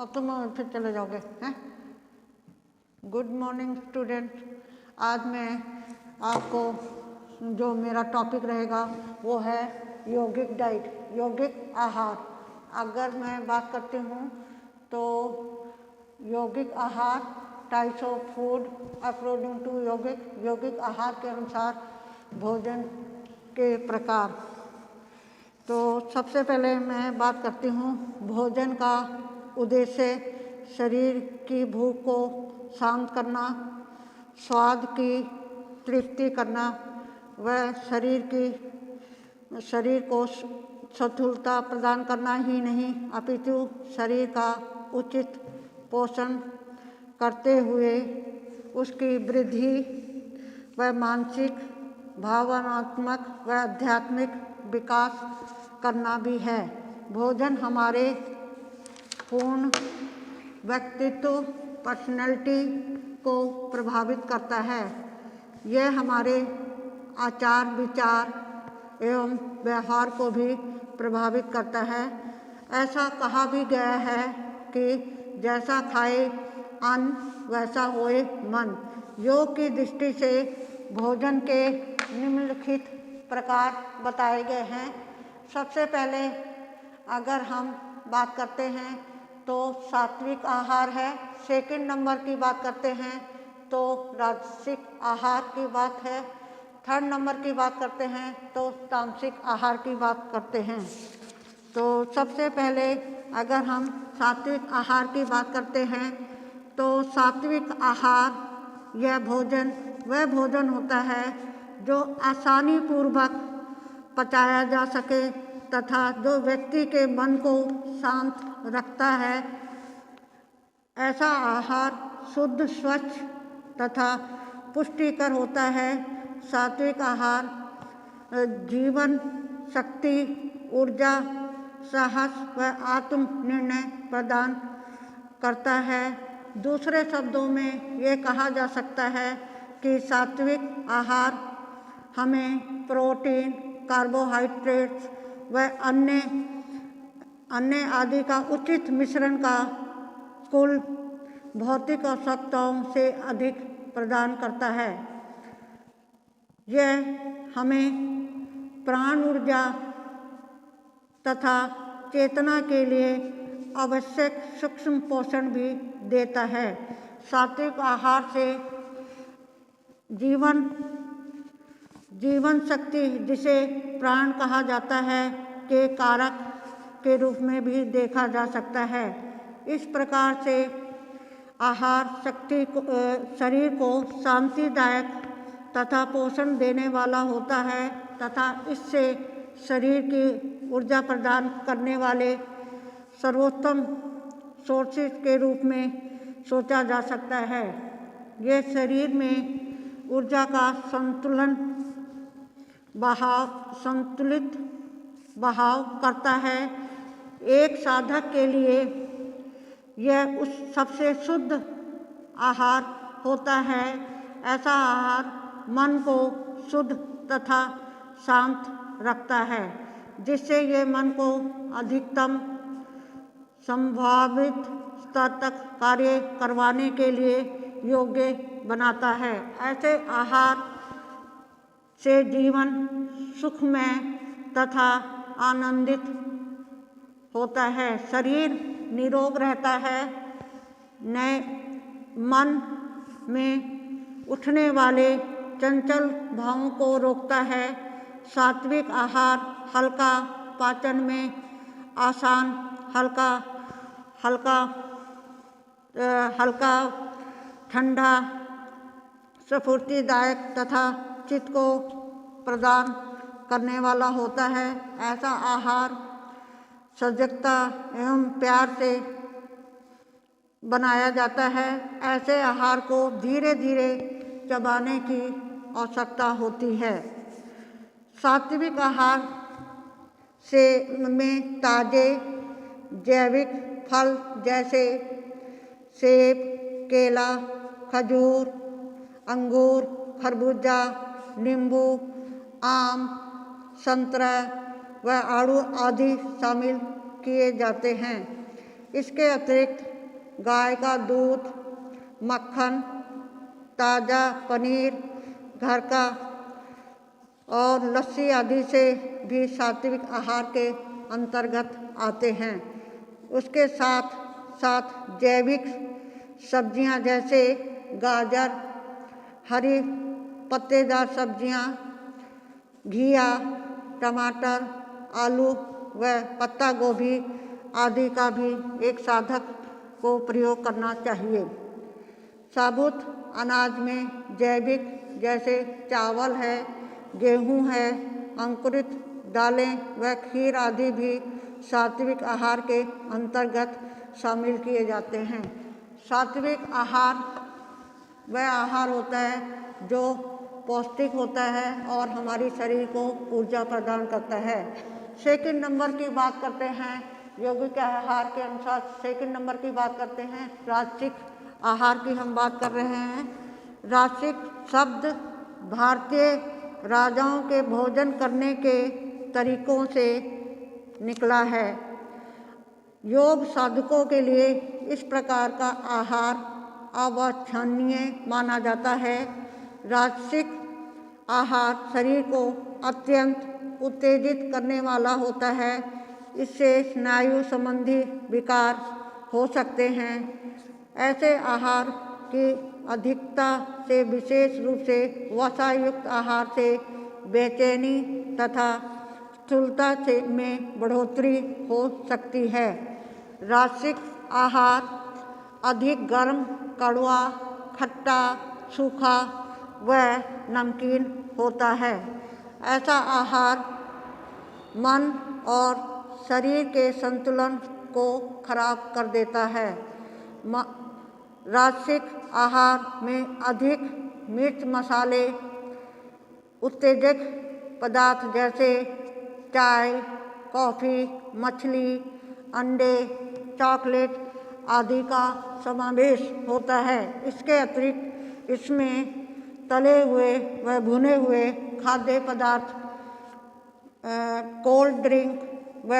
और तुम फिर चले जाओगे हैं। Good morning student. आज मैं आपको जो मेरा टॉपिक रहेगा वो है यौगिक डाइट, यौगिक आहार। अगर मैं बात करती हूँ तो यौगिक आहार, types of food according to यौगिक आहार के अनुसार भोजन के प्रकार। तो सबसे पहले मैं बात करती हूँ भोजन का उद्देश्य शरीर की भूख को शांत करना, स्वाद की तृप्ति करना व शरीर को स्थूलता प्रदान करना ही नहीं अपितु शरीर का उचित पोषण करते हुए उसकी वृद्धि व मानसिक, भावनात्मक व आध्यात्मिक विकास करना भी है। भोजन हमारे पूर्ण व्यक्तित्व, पर्सनैलिटी को प्रभावित करता है। यह हमारे आचार विचार एवं व्यवहार को भी प्रभावित करता है। ऐसा कहा भी गया है कि जैसा खाए अन्न वैसा होए मन। योग की दृष्टि से भोजन के निम्नलिखित प्रकार बताए गए हैं। सबसे पहले अगर हम बात करते हैं तो सात्विक आहार है। सेकंड नंबर की बात करते हैं तो राजसिक आहार की बात है। थर्ड नंबर की बात करते हैं तो तामसिक आहार की बात करते हैं। तो सबसे पहले अगर हम सात्विक आहार की बात करते हैं तो सात्विक आहार यह भोजन वह भोजन होता है जो आसानी पूर्वक पचाया जा सके तथा जो व्यक्ति के मन को शांत रखता है। ऐसा आहार शुद्ध, स्वच्छ तथा पुष्टिकर होता है। सात्विक आहार जीवन शक्ति, ऊर्जा, साहस व आत्म निर्णय प्रदान करता है। दूसरे शब्दों में ये कहा जा सकता है कि सात्विक आहार हमें प्रोटीन, कार्बोहाइड्रेट्स व अन्य आदि का उचित मिश्रण का कुल भौतिक आवश्यकताओं से अधिक प्रदान करता है। यह हमें प्राण ऊर्जा तथा चेतना के लिए आवश्यक सूक्ष्म पोषण भी देता है। सात्विक आहार से जीवन शक्ति, जिसे प्राण कहा जाता है, के कारक के रूप में भी देखा जा सकता है। इस प्रकार से आहार शरीर को शांतिदायक तथा पोषण देने वाला होता है तथा इससे शरीर की ऊर्जा प्रदान करने वाले सर्वोत्तम सोर्सेज के रूप में सोचा जा सकता है। यह शरीर में ऊर्जा का संतुलित बहाव करता है। एक साधक के लिए यह उस सबसे शुद्ध आहार होता है। ऐसा आहार मन को शुद्ध तथा शांत रखता है, जिससे ये मन को अधिकतम संभावित स्तर तक कार्य करवाने के लिए योग्य बनाता है। ऐसे आहार से जीवन सुखमय तथा आनंदित होता है। शरीर निरोग रहता है। नए मन में उठने वाले चंचल भावों को रोकता है। सात्विक आहार हल्का, पाचन में आसान, हल्का, ठंडा, स्फूर्तिदायक तथा चित्त को प्रदान करने वाला होता है। ऐसा आहार सजगता एवं प्यार से बनाया जाता है। ऐसे आहार को धीरे धीरे चबाने की आवश्यकता होती है। सात्विक आहार में ताजे जैविक फल जैसे सेब, केला, खजूर, अंगूर, खरबूजा, नींबू, आम, संतरा व आड़ू आदि शामिल किए जाते हैं। इसके अतिरिक्त गाय का दूध, मक्खन, ताज़ा पनीर, घर का और लस्सी आदि से भी सात्विक आहार के अंतर्गत आते हैं। उसके साथ साथ जैविक सब्जियां जैसे गाजर, हरी पत्तेदार सब्जियां, घिया, टमाटर, आलू व पत्ता गोभी आदि का भी एक साधक को प्रयोग करना चाहिए। साबुत अनाज में जैविक जैसे चावल है, गेहूं है, अंकुरित दालें व खीर आदि भी सात्विक आहार के अंतर्गत शामिल किए जाते हैं। सात्विक आहार वह आहार होता है जो पौष्टिक होता है और हमारी शरीर को ऊर्जा प्रदान करता है। सेकंड नंबर की बात करते हैं, यौगिक आहार के अनुसार सेकंड नंबर की बात करते हैं, राजसिक आहार की हम बात कर रहे हैं। राजसिक शब्द भारतीय राजाओं के भोजन करने के तरीकों से निकला है। योग साधकों के लिए इस प्रकार का आहार अवांछनीय माना जाता है। राजसिक आहार शरीर को अत्यंत उत्तेजित करने वाला होता है। इससे स्नायु संबंधी विकार हो सकते हैं। ऐसे आहार की अधिकता से विशेष रूप से वसायुक्त आहार से बेचैनी तथा स्थूलता से में बढ़ोतरी हो सकती है। राजसिक आहार अधिक गर्म, कड़वा, खट्टा, सूखा व नमकीन होता है। ऐसा आहार मन और शरीर के संतुलन को खराब कर देता है। राजसिक आहार में अधिक मिर्च, मसाले, उत्तेजक पदार्थ जैसे चाय, कॉफ़ी, मछली, अंडे, चॉकलेट आदि का समावेश होता है। इसके अतिरिक्त इसमें तले हुए व भुने हुए खाद्य पदार्थ, कोल्ड ड्रिंक व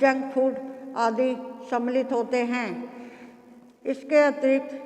जंक फूड आदि सम्मिलित होते हैं। इसके अतिरिक्त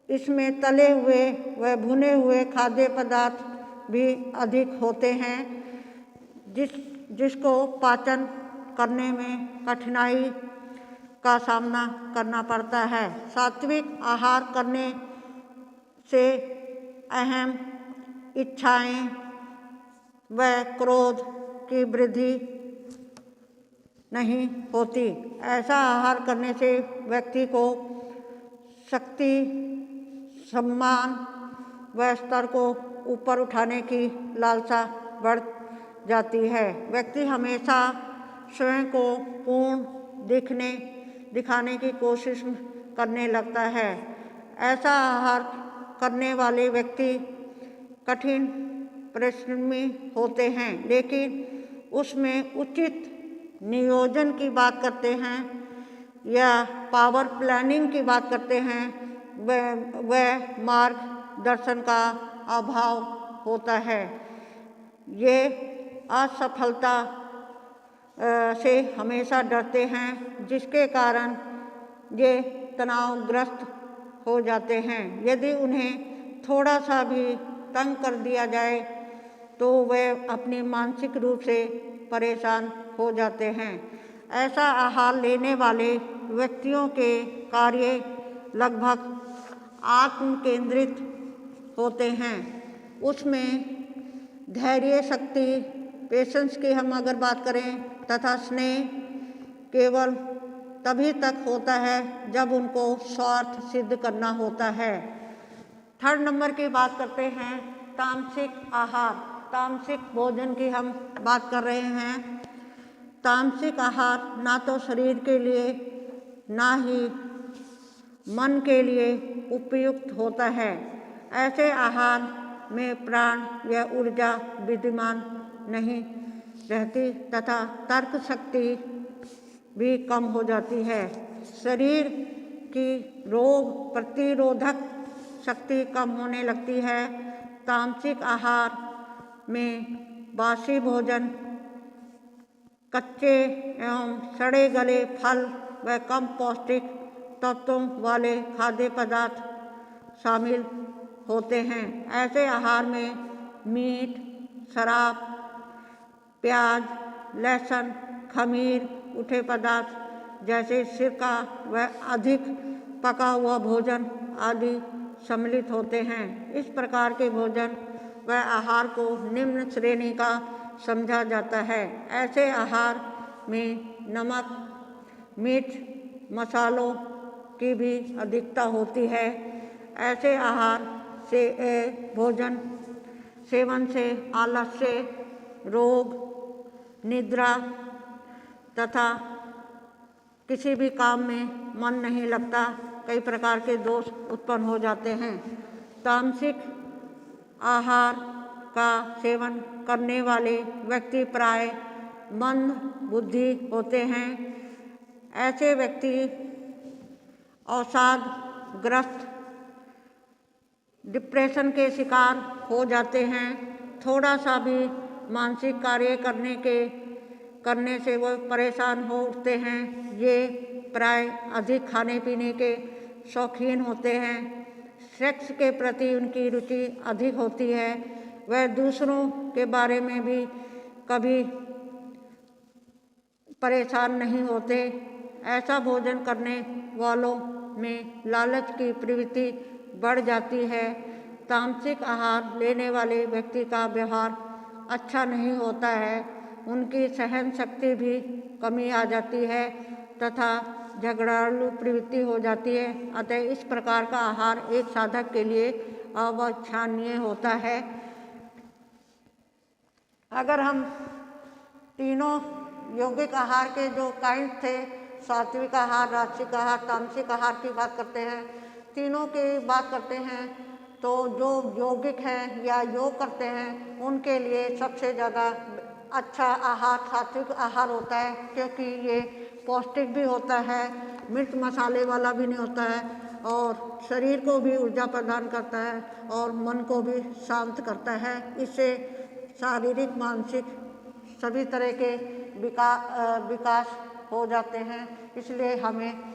इसमें तले हुए व भुने हुए खाद्य पदार्थ भी अधिक होते हैं, जिसको पाचन करने में कठिनाई का सामना करना पड़ता है। सात्विक आहार करने से अहम इच्छाएं व क्रोध की वृद्धि नहीं होती। ऐसा आहार करने से व्यक्ति को शक्ति, सम्मान व स्तर को ऊपर उठाने की लालसा बढ़ जाती है। व्यक्ति हमेशा स्वयं को पूर्ण दिखाने की कोशिश करने लगता है। ऐसा आहार करने वाले व्यक्ति कठिन परिश्रमी होते हैं, लेकिन उसमें उचित नियोजन की बात करते हैं या पावर प्लानिंग की बात करते हैं, वह मार्गदर्शन का अभाव होता है। ये असफलता से हमेशा डरते हैं, जिसके कारण ये तनावग्रस्त हो जाते हैं। यदि उन्हें थोड़ा सा भी तंग कर दिया जाए तो वे अपनी मानसिक रूप से परेशान हो जाते हैं। ऐसा आहार लेने वाले व्यक्तियों के कार्य लगभग आत्म केंद्रित होते हैं। उसमें धैर्य शक्ति, पेशेंस की हम अगर बात करें, तथा स्नेह केवल तभी तक होता है जब उनको स्वार्थ सिद्ध करना होता है। थर्ड नंबर की बात करते हैं, तामसिक आहार। तामसिक भोजन की हम बात कर रहे हैं। तामसिक आहार ना तो शरीर के लिए ना ही मन के लिए उपयुक्त होता है। ऐसे आहार में प्राण या ऊर्जा विद्यमान नहीं रहती तथा तर्क शक्ति भी कम हो जाती है। शरीर की रोग प्रतिरोधक शक्ति कम होने लगती है। तामसिक आहार में बासी भोजन, कच्चे एवं सड़े गले फल व कम पौष्टिक तत्वों वाले खाद्य पदार्थ शामिल होते हैं। ऐसे आहार में मीट, शराब, प्याज, लहसुन, खमीर उठे पदार्थ जैसे सिरका व अधिक पका हुआ भोजन आदि सम्मिलित होते हैं। इस प्रकार के भोजन व आहार को निम्न श्रेणी का समझा जाता है। ऐसे आहार में नमक, मिर्च, मसालों की भी अधिकता होती है। ऐसे आहार से भोजन सेवन से आलस्य, रोग, निद्रा तथा किसी भी काम में मन नहीं लगता, कई प्रकार के दोष उत्पन्न हो जाते हैं। तामसिक आहार का सेवन करने वाले व्यक्ति प्राय मंद बुद्धि होते हैं। ऐसे व्यक्ति अवसादग्रस्त, डिप्रेशन के शिकार हो जाते हैं। थोड़ा सा भी मानसिक कार्य करने से वो परेशान हो उठते हैं। ये प्राय अधिक खाने पीने के शौकीन होते हैं। सेक्स के प्रति उनकी रुचि अधिक होती है। वह दूसरों के बारे में भी कभी परेशान नहीं होते। ऐसा भोजन करने वालों में लालच की प्रवृत्ति बढ़ जाती है। तामसिक आहार लेने वाले व्यक्ति का व्यवहार अच्छा नहीं होता है। उनकी सहन शक्ति भी कमी आ जाती है तथा झगड़ालू प्रवृत्ति हो जाती है। अतः इस प्रकार का आहार एक साधक के लिए अवांछनीय होता है। अगर हम तीनों यौगिक आहार के जो काइंड थे, सात्विक आहार, राजसिक आहार, तामसिक आहार की बात करते हैं, तीनों की बात करते हैं, तो जो यौगिक हैं या योग करते हैं उनके लिए सबसे ज़्यादा अच्छा आहार सात्विक आहार होता है, क्योंकि ये पौष्टिक भी होता है, मिर्च मसाले वाला भी नहीं होता है और शरीर को भी ऊर्जा प्रदान करता है और मन को भी शांत करता है। इससे शारीरिक, मानसिक सभी तरह के विकास हो जाते हैं। इसलिए हमें